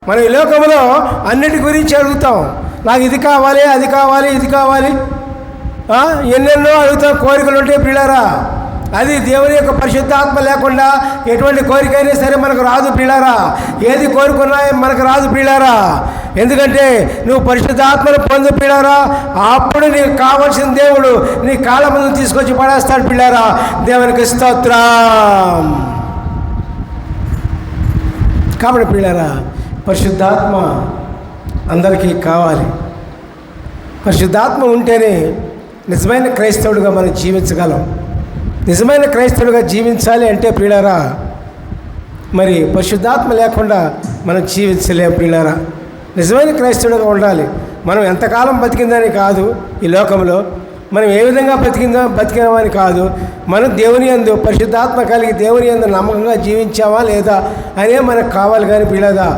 మనం ఈ లోకంలో అన్నిటి గురించి అడుగుతాం. నాకు ఇది కావాలి, అది కావాలి, ఇది కావాలి, ఎన్నెన్నో అడుగుతాం. కోరికలు ఉంటాయి ప్రియులారా. అది దేవుని యొక్క పరిశుద్ధాత్మ లేకుండా ఎటువంటి కోరిక అయినా సరే మనకు రాదు ప్రియులారా. ఏది కోరుకున్నా మనకు రాదు ప్రియులారా. ఎందుకంటే నువ్వు పరిశుద్ధాత్మను పొందు ప్రియులారా. అప్పుడు నీకు కావాల్సిన దేవుడు నీ కాళ్ళ ముందు తీసుకొచ్చి పడేస్తాడు ప్రియులారా. దేవునికి స్తోత్రం. కాబట్టి ప్రియులారా, పరిశుద్ధాత్మ అందరికీ కావాలి. పరిశుద్ధాత్మ ఉంటేనే నిజమైన క్రైస్తవుడిగా మనం జీవించగలం. నిజమైన క్రైస్తవుడిగా జీవించాలి అంటే ప్రియులారా, మరి పరిశుద్ధాత్మ లేకుండా మనం జీవించలేం ప్రియులారా. నిజమైన క్రైస్తవుడిగా ఉండాలి. మనం ఎంతకాలం బతికిందని కాదు, ఈ లోకంలో మనం ఏ విధంగా బతికినామని కాదు, మనం దేవుని యందు పరిశుద్ధాత్మ కలిగి దేవుని యందు నమ్మకంగా జీవించామా లేదా అనే మనకు కావాలి. కానీ ప్రియులారా,